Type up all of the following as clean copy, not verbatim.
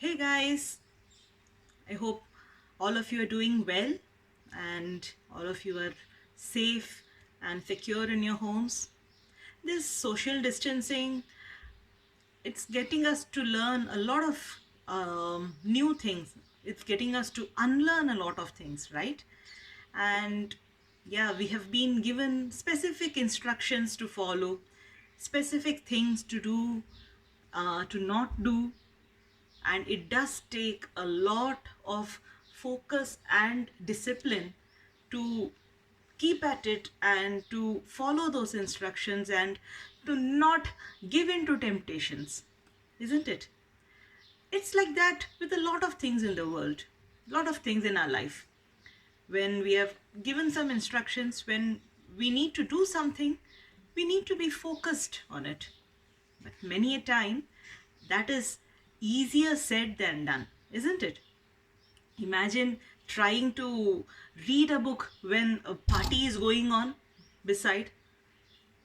Hey guys, I hope all of you are doing well and all of you are safe and secure in your homes. This social distancing, it's getting us to learn a lot of new things. It's getting us to unlearn a lot of things, right? And yeah, we have been given specific instructions to follow, specific things to do, to not do, and it does take a lot of focus and discipline to keep at it and to follow those instructions and to not give in to temptations, isn't it? It's like that with a lot of things in the world, a lot of things in our life. When we have given some instructions, when we need to do something, we need to be focused on it. But many a time, that is easier said than done, isn't it? Imagine trying to read a book when a party is going on beside,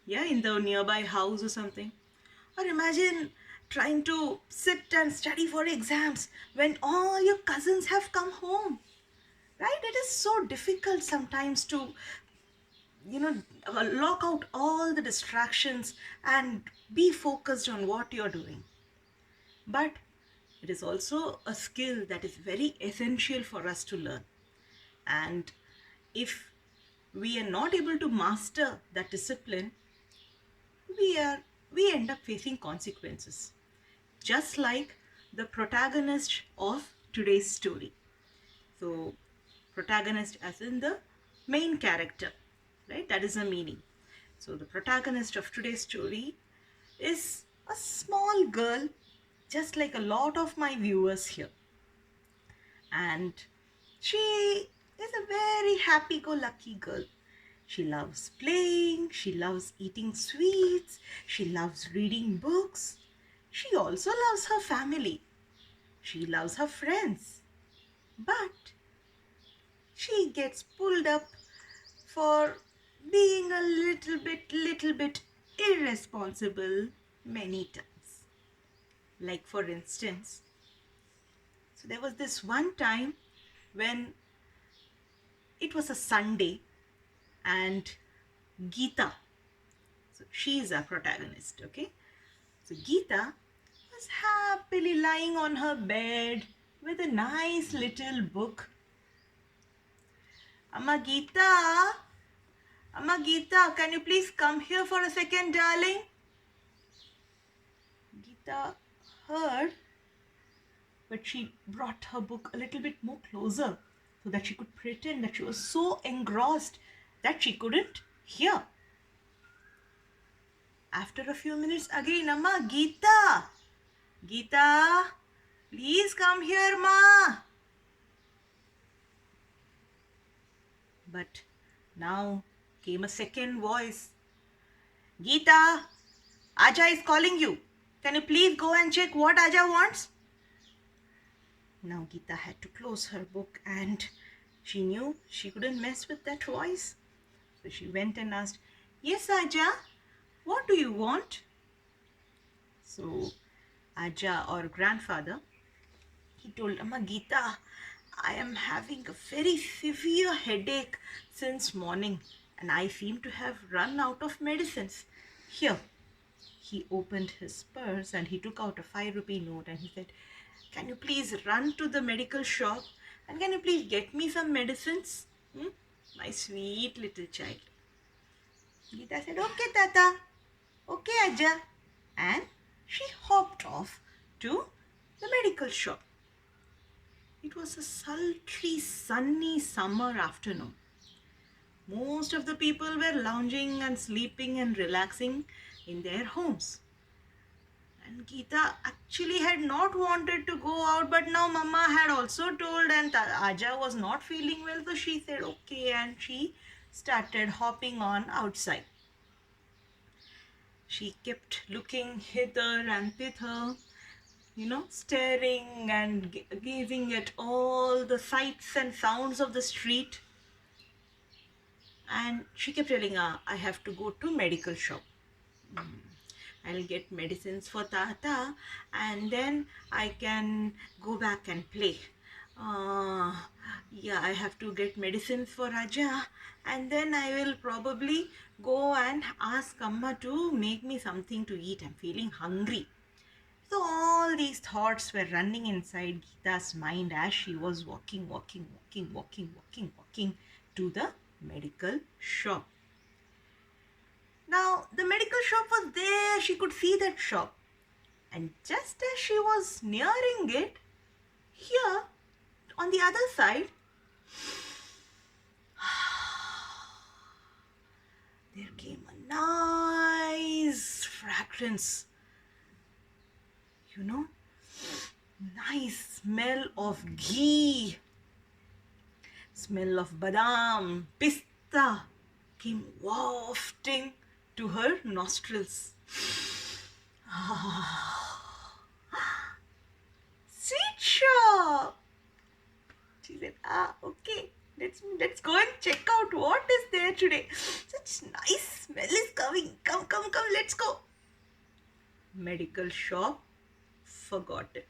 yeah, in the nearby house or something. Or imagine trying to sit and study for exams when all your cousins have come home, right? It is so difficult sometimes to, you know, lock out all the distractions and be focused on what you're doing. But it is also a skill that is very essential for us to learn. And if we are not able to master that discipline, we are we end up facing consequences. Just like the protagonist of today's story. So, protagonist as in the main character, right? That is the meaning. So, the protagonist of today's story is a small girl, just like a lot of my viewers here. And she is a very happy go lucky girl. She loves playing, she loves eating sweets, she loves reading books. She also loves her family, she loves her friends. But she gets pulled up for being a little bit irresponsible many times. Like, for instance, so there was this one time when it was a Sunday and Geeta, so she is our protagonist, okay? So Geeta was happily lying on her bed with a nice little book. Amma Geeta, Amma Geeta, can you please come here for a second, darling? Geeta heard, but she brought her book a little bit more closer so that she could pretend that she was so engrossed that she couldn't hear. After a few minutes again, Amma, Geeta, Geeta, please come here, Ma. But now came a second voice. Geeta, Aja is calling you. Can you please go and check what Aja wants? Now Geeta had to close her book and she knew she couldn't mess with that voice. So she went and asked, Yes, Aja, what do you want? So Aja, or grandfather, he told Amma Geeta, I am having a very severe headache since morning and I seem to have run out of medicines. Here, he opened his purse and he took out a 5 rupee note and he said, Can you please run to the medical shop and can you please get me some medicines? My sweet little child. Geeta said, Okay, Tata. Okay, Aja. And she hopped off to the medical shop. It was a sultry, sunny summer afternoon. Most of the people were lounging and sleeping and relaxing in their homes. And Geeta actually had not wanted to go out, but now Mama had also told, and Aja was not feeling well, so she said okay, and she started hopping on outside. She kept looking hither and thither, staring and gazing at all the sights and sounds of the street. And she kept telling her, I have to go to medical shop. I'll get medicines for Tata and then I can go back and play. Uh, yeah, I have to get medicines for Raja and then I will probably go and ask Amma to make me something to eat. I'm feeling hungry. So all these thoughts were running inside Geeta's mind as she was walking to the medical shop. Now, the medical shop was there. She could see that shop. And just as she was nearing it, here on the other side, there came a nice fragrance. You know, nice smell of ghee, smell of badam, pista came wafting to her nostrils. Sweet shop! She said, okay, let's go and check out what is there today. Such nice smell is coming. Come, let's go. Medical shop, forgotten.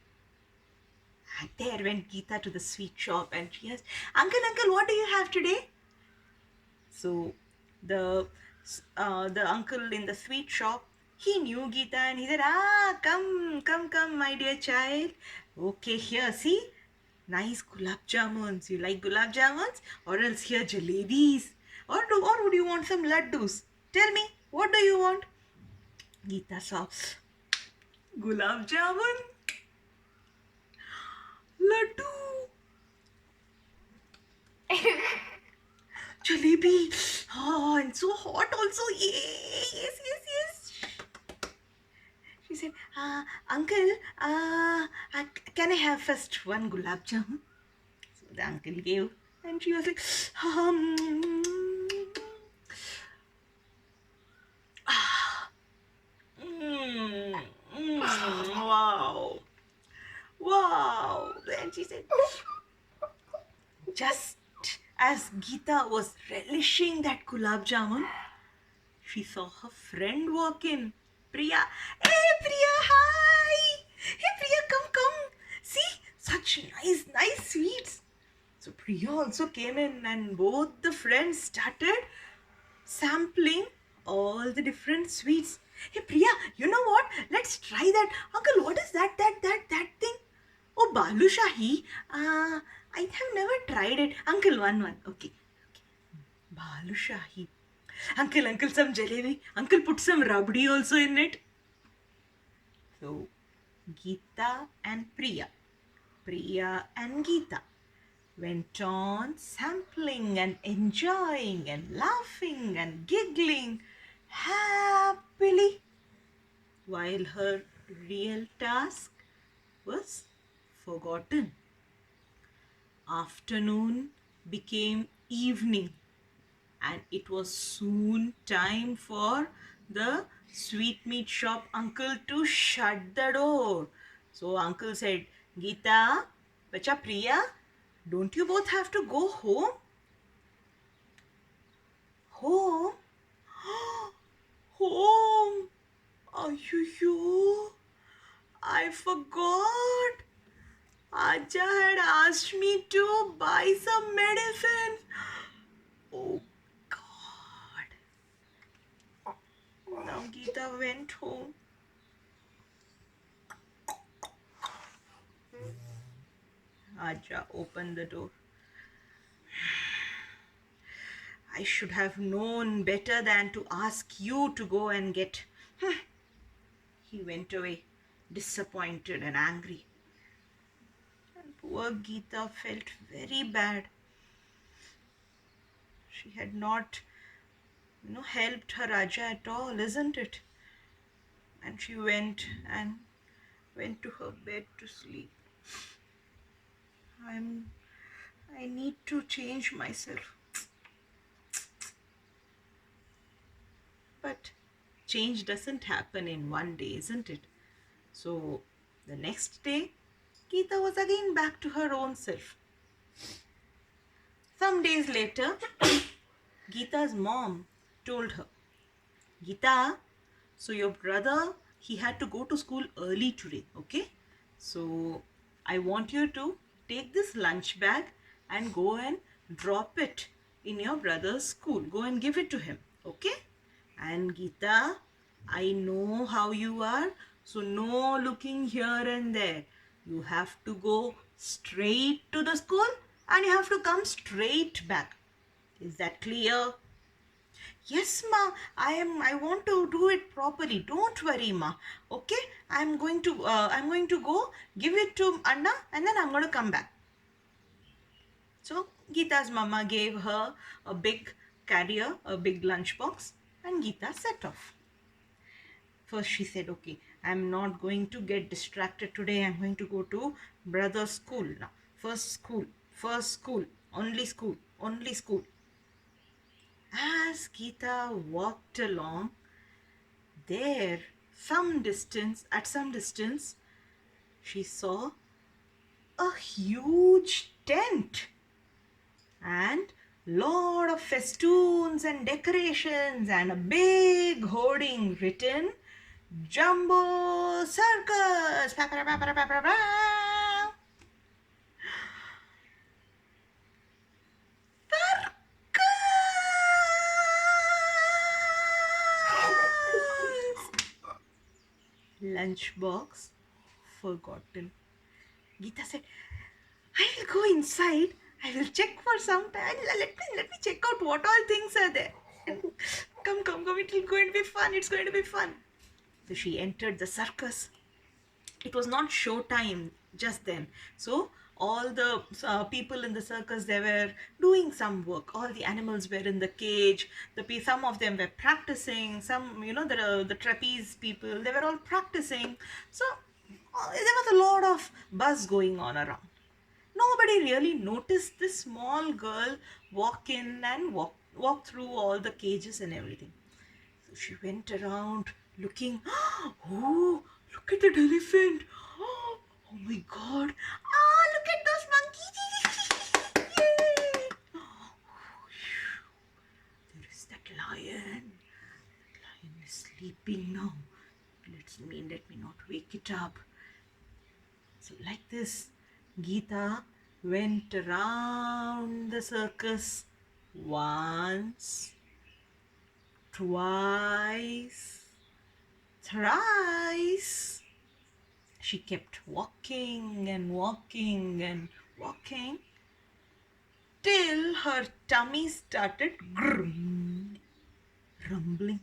And there went Geeta to the sweet shop and she asked, Uncle, what do you have today? So the uncle in the sweet shop, he knew Geeta and he said, come, my dear child. Okay, here, see, nice gulab jamuns. You like gulab jamuns? Or else here jalebis. Or would you want some laddus? Tell me, what do you want? Geeta saw gulab jamun, laddu, jalebi. Oh, and so hot also. Yes. She said, Uncle, can I have first one gulab jamun? So the uncle gave. And she was like, wow. Then she said, just as Geeta was relishing that gulab jamun, she saw her friend walk in. Priya. Hey, Priya, hi. Hey, Priya, come. See, such nice sweets. So Priya also came in and both the friends started sampling all the different sweets. Hey, Priya, you know what? Let's try that. Uncle, what is that thing? Oh, Balushahi. I have never tried it. Uncle, one. Okay. Balushahi. Uncle, some jalebi. Uncle, put some rabdi also in it. So, Geeta and Priya and Geeta went on sampling and enjoying and laughing and giggling happily while her real task was forgotten. Afternoon became evening and it was soon time for the sweetmeat shop uncle to shut the door. So uncle said, Geeta, Bacha Priya, don't you both have to go home? Home? Home? Ayyo, I forgot. Aja had asked me to buy some medicine. Oh God. Now Geeta went home. Aja opened the door. I should have known better than to ask you to go and get. He went away, disappointed and angry. And poor Geeta felt very bad. She had not, helped her Raja at all, isn't it? And she went to her bed to sleep. I need to change myself. But change doesn't happen in one day, isn't it? So the next day, Geeta was again back to her own self. Some days later, Geeta's mom told her, Geeta, So your brother, he had to go to school early today, okay? So I want you to take this lunch bag and go and drop it in your brother's school. Go and give it to him, okay? And Geeta, I know how you are, so no looking here and there. You have to go straight to the school and you have to come straight back. Is that clear? Yes, ma. I want to do it properly. Don't worry, ma. Okay? I'm going to go give it to Anna and then I'm going to come back. So Geeta's mama gave her a big carrier, a big lunchbox, and Geeta set off. First she said, okay, I'm not going to get distracted today. I'm going to go to brother's school now. First school, only school, only school. As Geeta walked along, there, at some distance, she saw a huge tent and lot of festoons and decorations and a big hoarding written Jumbo Circus. Pa, pa, pa, pa, pa, pa, pa. Circus! Lunchbox forgotten. Geeta said, I will go inside. I will check for some time. Let me check out what all things are there. And come. It will going to be fun. It's going to be fun. So she entered the circus. It was not show time just then. So all the people in the circus, they were doing some work. All the animals were in the cage. Some of them were practicing. Some, the trapeze people, they were all practicing. So there was a lot of buzz going on around. Nobody really noticed this small girl walk in and walk through all the cages and everything. So she went around looking. Oh, look at that elephant. Oh my God. Ah, look at those monkeys. Yay. There is that lion. That lion is sleeping now. Let me not wake it up. So like this, Geeta went around the circus once, twice, thrice. She kept walking and walking and walking till her tummy started rumbling.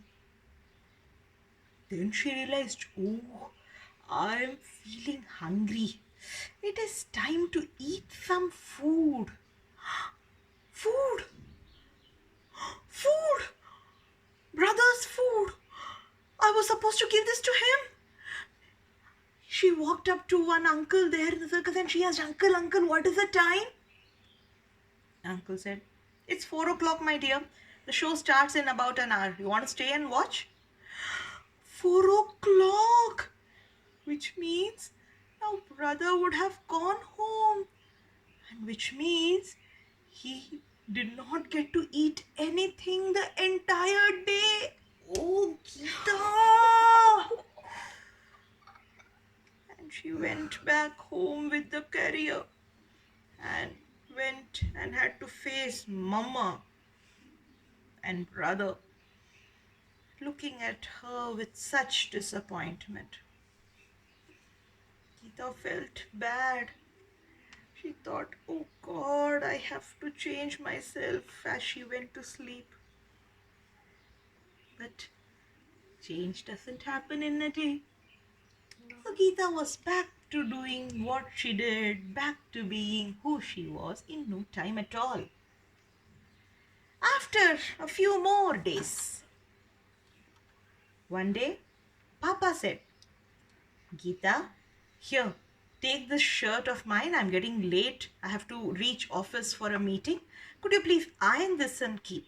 Then she realized, oh, I'm feeling hungry. It is time to eat some food. Food! Food! Brother's food! I was supposed to give this to him. She walked up to one uncle there in the circus and she asked, Uncle, what is the time? Uncle said, it's 4 o'clock, my dear. The show starts in about an hour. You want to stay and watch? 4 o'clock! Which means now brother would have gone home. And which means he did not get to eat anything the entire day. Oh, Geeta! And she went back home with the carrier and went and had to face Mama and brother looking at her with such disappointment. Geeta felt bad. She thought, oh God, I have to change myself as she went to sleep. But change doesn't happen in a day. So Geeta was back to doing what she did, back to being who she was in no time at all. After a few more days, one day, Papa said, Geeta, here, take this shirt of mine. I'm getting late. I have to reach office for a meeting. Could you please iron this and keep?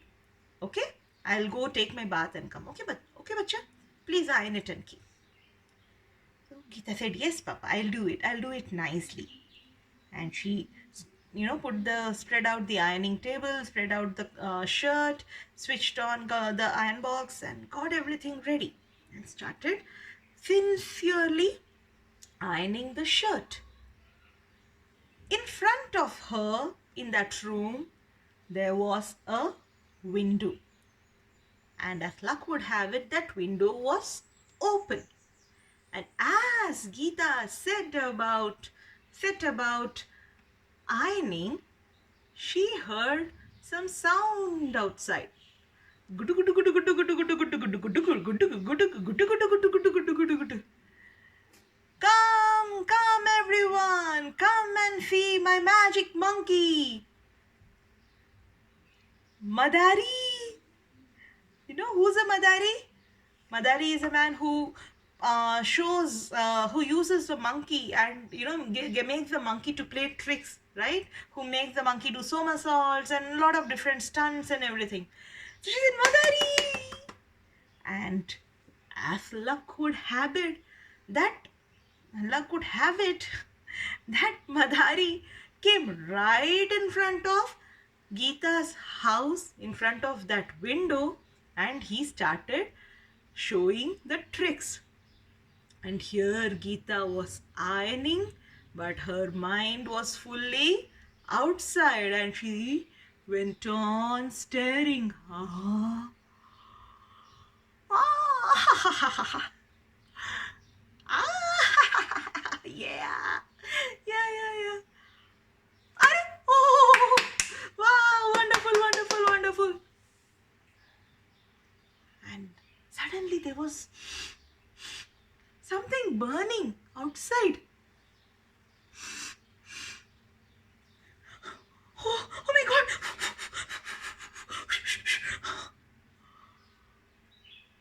Okay? I'll go take my bath and come. Okay, bacha? Please iron it and keep. So Geeta said, yes, Papa, I'll do it. I'll do it nicely. And she, spread out the ironing table, spread out the shirt, switched on the iron box and got everything ready. and started sincerely ironing the shirt. In front of her, in that room, there was a window. And as luck would have it, that window was open. And as Geeta set about ironing, she heard some sound outside. Come everyone, come and see my magic monkey. Madari. You know who's a Madari? Madari is a man who who uses the monkey and makes the monkey to play tricks, right? Who makes the monkey do somersaults and a lot of different stunts and everything. So she said, Madari! And as luck would have it, that that Madari came right in front of Geeta's house, in front of that window, and he started showing the tricks. And here Geeta was ironing, but her mind was fully outside, and she went on staring. Ah, yeah, yeah. Oh, wow, wonderful. And suddenly there was something burning outside. Oh my God.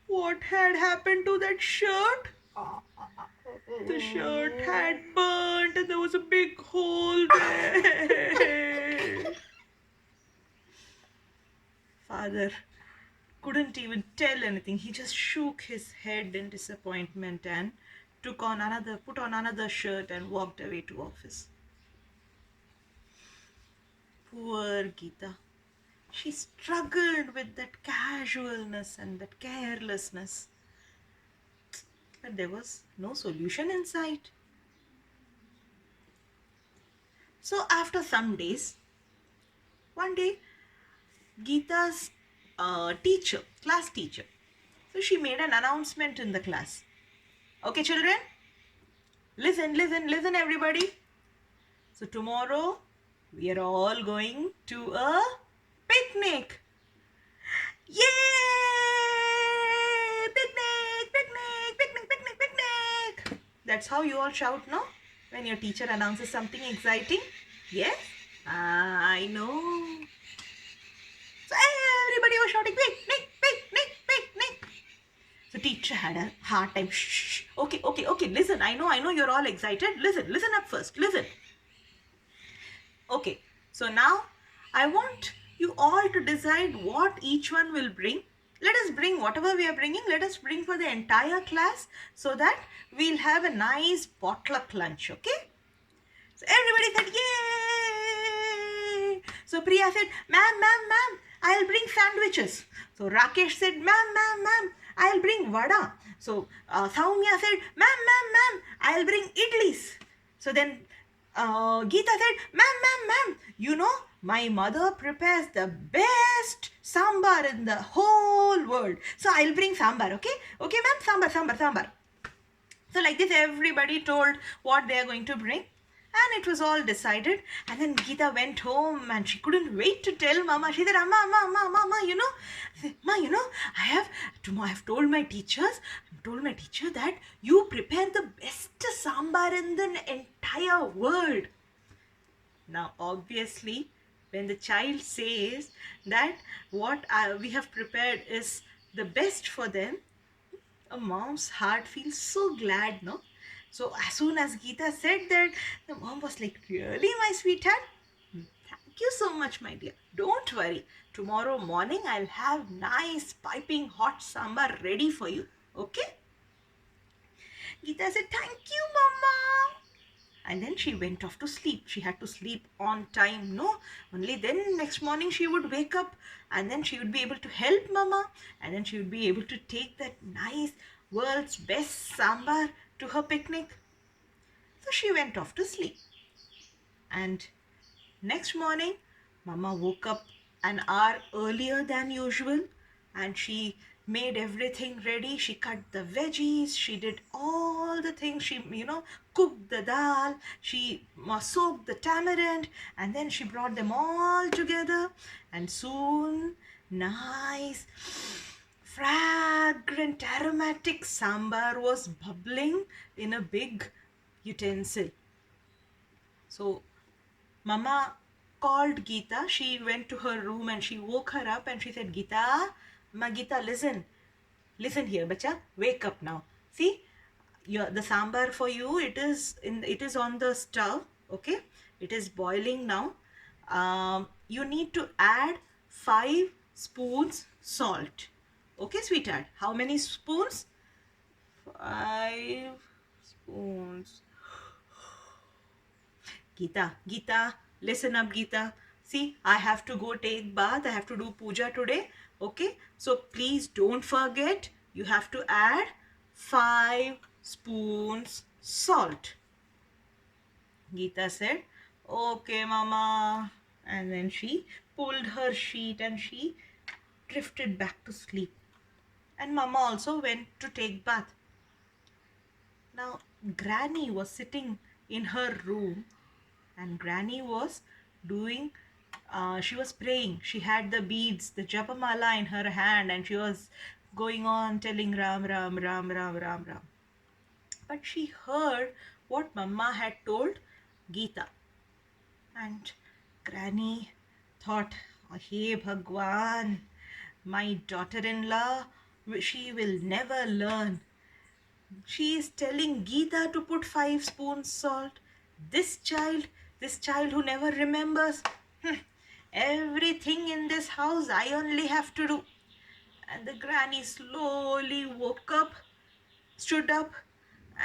What had happened to that shirt? The shirt had burnt and there was a big hole there. Father couldn't even tell anything. He just shook his head in disappointment and put on another shirt and walked away to office. Poor Geeta. She struggled with that casualness and that carelessness. But there was no solution in sight. So after some days, one day, Geeta's class teacher, so she made an announcement in the class. Okay, children, listen everybody. So tomorrow, we are all going to a picnic. Yay! Picnic! That's how you all shout, no? When your teacher announces something exciting? Yes? I know. So everybody was shouting, picnic! So teacher had a hard time. Shh. Okay. Listen, I know you're all excited. Listen up first. Listen. Okay. So now I want you all to decide what each one will bring. Let us bring whatever we are bringing. Let us bring for the entire class so that we'll have a nice potluck lunch. Okay. So everybody said, yay! So Priya said, ma'am, I'll bring sandwiches. So Rakesh said, ma'am, I'll bring vada. So Saumya said, ma'am, I'll bring idlis. So then Geeta said, ma'am, you know, my mother prepares the best sambar in the whole world. So I'll bring sambar, okay? Okay, ma'am, sambar. So like this, everybody told what they are going to bring. And it was all decided. And then Geeta went home and she couldn't wait to tell Mama. She said, Mama, you know, I have told my teacher that you prepare the best sambar in the entire world. Now, obviously, when the child says that what we have prepared is the best for them, a mom's heart feels so glad, no? So as soon as Geeta said that, the mom was like, really, my sweetheart? Thank you so much, my dear. Don't worry. Tomorrow morning, I'll have nice piping hot sambar ready for you. Okay? Geeta said, thank you, Mama. And then she went off to sleep. She had to sleep on time, no? Only then next morning she would wake up and then she would be able to help Mama and then she would be able to take that nice world's best sambar to her picnic. So she went off to sleep. And next morning, Mama woke up an hour earlier than usual and she made everything ready. She cut the veggies, she did all the things. She, cooked the dal, she soaked the tamarind, and then she brought them all together. And soon, nice, fragrant, aromatic sambar was bubbling in a big utensil. So Mama called Geeta. She went to her room and she woke her up and she said, Geeta, Ma Geeta, listen. Listen here, bacha. Wake up now. See, the sambar for you, it is on the stove. Okay, it is boiling now. You need to add 5 spoons salt. Okay, sweetheart. How many spoons? 5 spoons. Geeta, listen up, Geeta. See, I have to go take bath. I have to do puja today. Okay, so please don't forget. You have to add 5 spoons salt. Geeta said, "Okay, Mama." And then she pulled her sheet and she drifted back to sleep. And Mama also went to take bath. Now, Granny was sitting in her room and Granny was doing she was praying. She had the beads, the japamala in her hand, and she was going on telling Ram Ram Ram Ram Ram Ram. But she heard what Mama had told Geeta, and Granny thought, hey Bhagwan, my daughter-in-law, she will never learn. She is telling Geeta to put 5 spoons salt. This child, this child who never remembers. Everything in this house I only have to do. And the granny slowly woke up, stood up,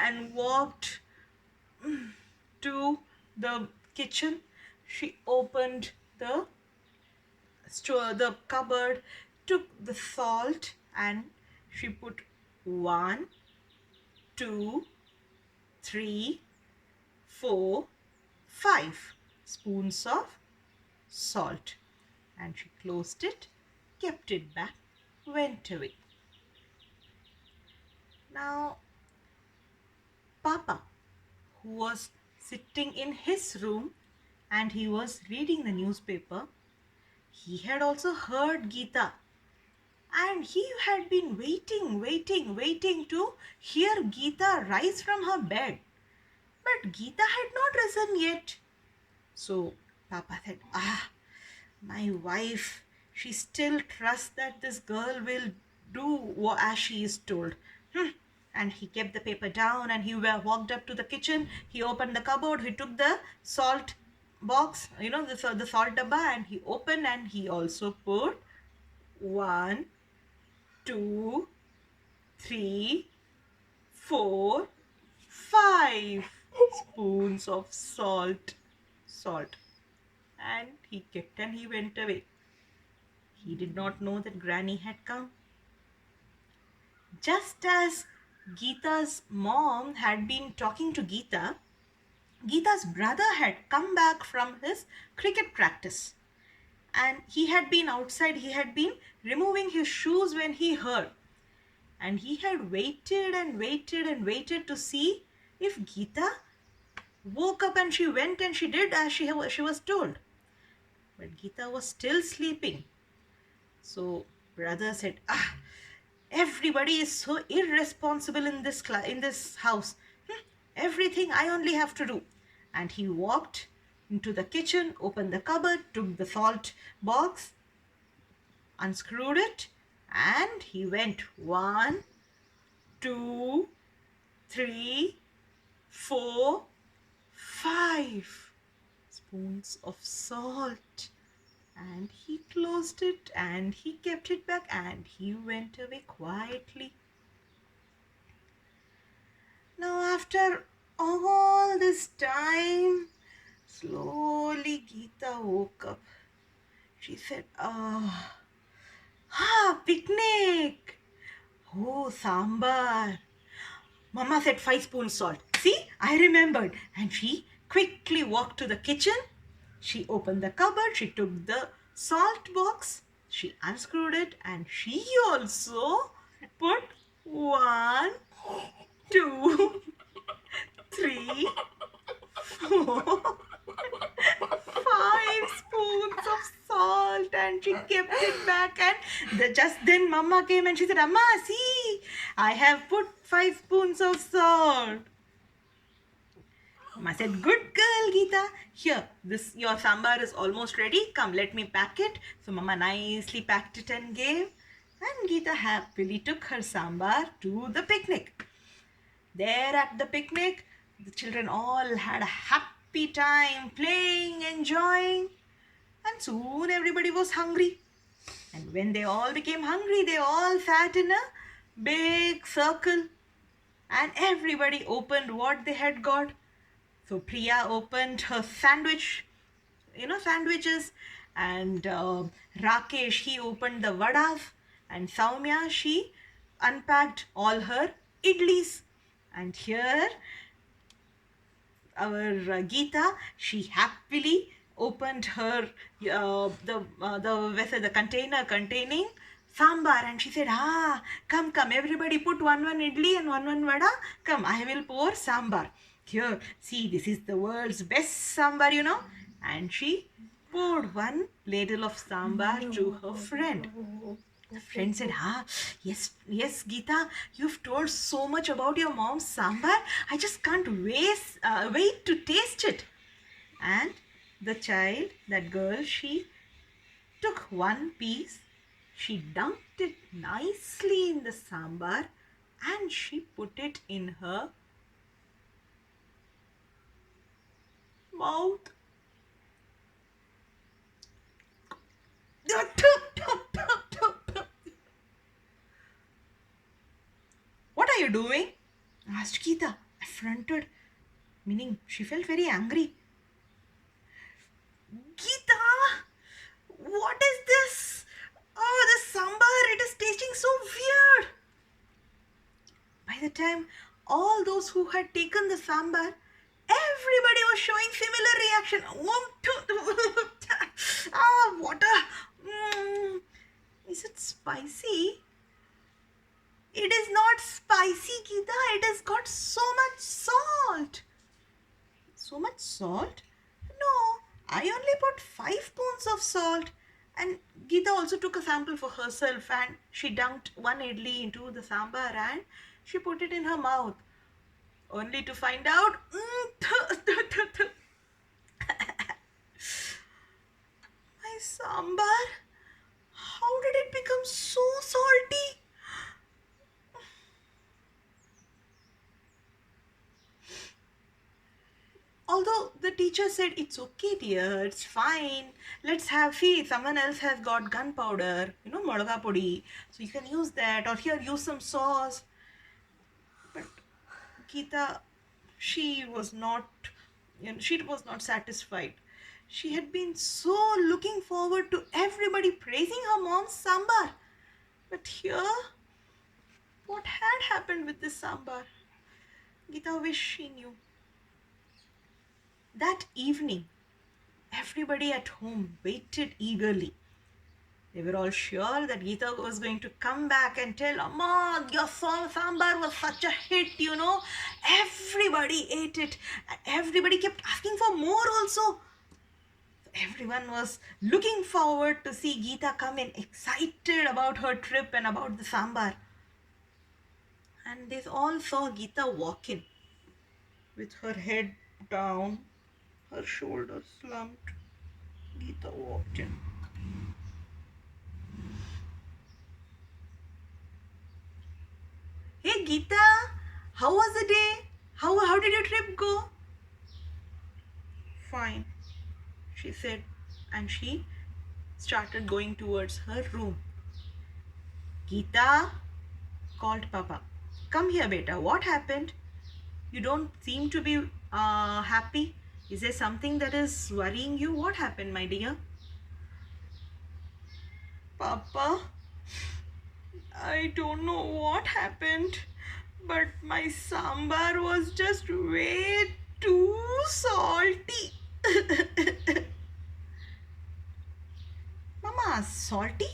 and walked to the kitchen. She opened the cupboard, took the salt, and she put 1, 2, 3, 4, 5 spoons of salt. And she closed it, kept it back, went away. Now, Papa, who was sitting in his room and he was reading the newspaper, he had also heard Geeta and he had been waiting to hear Geeta rise from her bed. But Geeta had not risen yet. So Papa said, my wife, she still trusts that this girl will do as she is told. And he kept the paper down and he walked up to the kitchen. He opened the cupboard. He took the salt box, the salt dabba, and he opened and he also put 1, 2, 3, 4, 5 spoons of salt. And he kept and he went away. He did not know that Granny had come. Just as Geeta's mom had been talking to Geeta, Geeta's brother had come back from his cricket practice. And he had been outside, he had been removing his shoes when he heard. And he had waited and waited and waited to see if Geeta woke up and she went and she did as she was told. But Geeta was still sleeping. So brother said, everybody is so irresponsible in this house. Everything I only have to do. And he walked into the kitchen, opened the cupboard, took the salt box, unscrewed it, and he went 1, 2, 3, 4, 5 spoons of salt. And he closed it and he kept it back and he went away quietly. Now, after all this time, slowly Geeta woke up. She said, picnic! Oh, sambar. Mama said 5 spoons salt. See, I remembered. And she quickly walked to the kitchen. She opened the cupboard. She took the salt box. She unscrewed it and she also put one, two, three, four, 5 spoons of salt and she kept it back and just then mama came and she said, Amma, see, I have put 5 spoons of salt. Mama said, good girl, Geeta. Here, this your sambar is almost ready. Come, let me pack it. So Mama nicely packed it and gave. And Geeta happily took her sambar to the picnic. There at the picnic, the children all had a happy time playing, enjoying. And soon everybody was hungry. And when they all became hungry, they all sat in a big circle. And everybody opened what they had got. So Priya opened her sandwiches, and Rakesh, he opened the vadas, and Saumya, she unpacked all her idlis. And here our Geeta, she happily opened her the vessel, the container containing sambar, and she said, come, everybody put one idli and one vada. Come, I will pour sambar. Here, see, this is the world's best sambar. And she poured one ladle of sambar to her friend. The friend said, yes, Geeta, you've told so much about your mom's sambar. I just can't wait to taste it. And the child, that girl, she took one piece, she dunked it nicely in the sambar, and she put it in her mouth. What are you doing? Asked Geeta, affronted, meaning she felt very angry. Geeta, what is this? Oh, the sambar, it is tasting so weird. By the time all those who had taken the sambar, everybody was showing similar reaction. Water. Is it spicy? It is not spicy, Geeta. It has got so much salt. So much salt? No, I only put 5 spoons of salt. And Geeta also took a sample for herself and she dunked one idli into the sambar and she put it in her mouth. Only to find out, my sambar, how did it become so salty? Although the teacher said, it's okay dear, it's fine. Let's have, see, someone else has got gunpowder, modaga podi. So you can use that, or here use some sauce. But Geeta, she was not, she was not satisfied. She had been so looking forward to everybody praising her mom's sambar. But here, what had happened with this sambar? Geeta wished she knew. That evening, everybody at home waited eagerly. They were all sure that Geeta was going to come back and tell, Amma, your sambar was such a hit, Everybody ate it. And everybody kept asking for more also. Everyone was looking forward to see Geeta come in, excited about her trip and about the sambar. And they all saw Geeta walk in with her head down, her shoulders slumped. Geeta walked in. Hey Geeta, how was the day? How did your trip go? Fine, she said, and she started going towards her room. Geeta, called Papa. Come here, beta. What happened? You don't seem to be happy. Is there something that is worrying you? What happened, my dear? Papa, I don't know what happened, but my sambar was just way too salty. Mama, salty?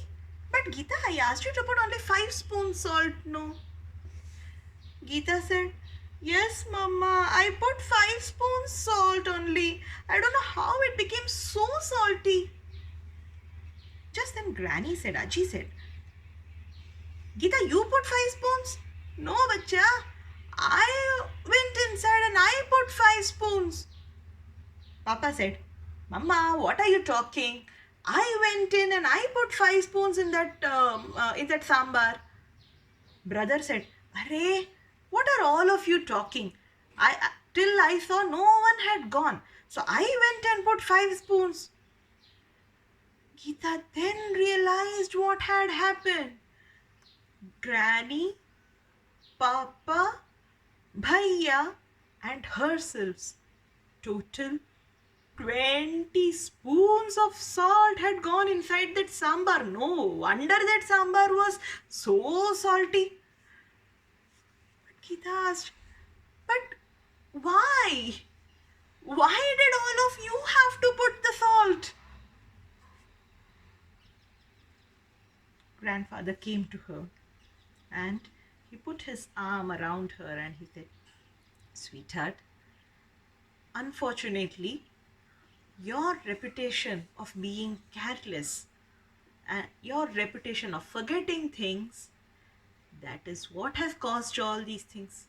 But Geeta, I asked you to put only 5 spoons salt, no? Geeta said, yes, Mama, I put 5 spoons salt only. I don't know how it became so salty. Just then Granny said, Aji said, Geeta, you put 5 spoons? No, bacha. I went inside and I put 5 spoons. Papa said, Mama, what are you talking? I went in and I put 5 spoons in that sambar. Brother said, Arey, what are all of you talking? Till I saw no one had gone. So I went and put 5 spoons. Geeta then realized what had happened. Granny, Papa, Bhaiya and herself. Total 20 spoons of salt had gone inside that sambar. No wonder that sambar was so salty. But Geeta asked, but why? Why did all of you have to put the salt? Grandfather came to her and he put his arm around her and he said, sweetheart, unfortunately, your reputation of being careless and your reputation of forgetting things, that is what has caused all these things.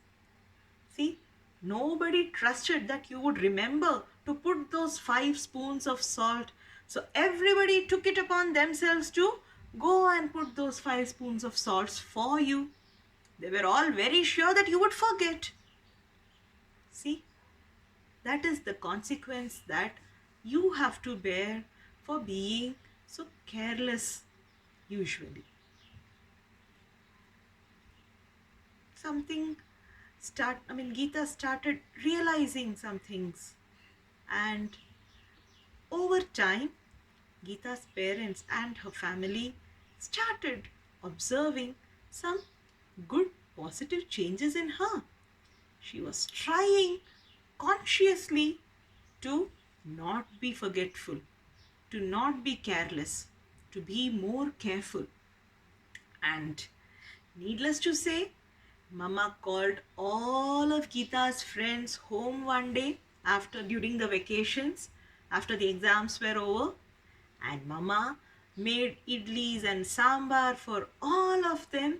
See, nobody trusted that you would remember to put those 5 spoons of salt. So everybody took it upon themselves to go and put those 5 spoons of salts for you. They were all very sure that you would forget. See, that is the consequence that you have to bear for being so careless usually. Geeta started realizing some things, and over time Geeta's parents and her family started observing some good positive changes in her. She was trying consciously to not be forgetful, to not be careless, to be more careful. And needless to say, Mama called all of Geeta's friends home one day during the vacations, after the exams were over, and Mama made idlis and sambar for all of them,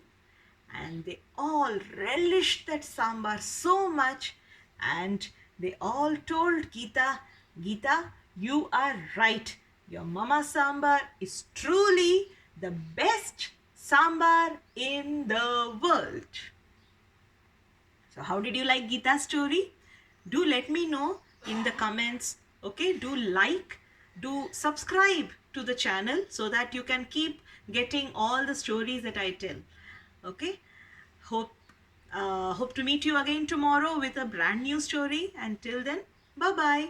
and they all relished that sambar so much, and they all told Geeta, Geeta, you are right. Your Mama sambar is truly the best sambar in the world. So how did you like Geeta's story? Do let me know in the comments. Okay, do like, do subscribe to the channel so that you can keep getting all the stories that I tell. Okay, hope to meet you again tomorrow with a brand new story. Until then, bye bye.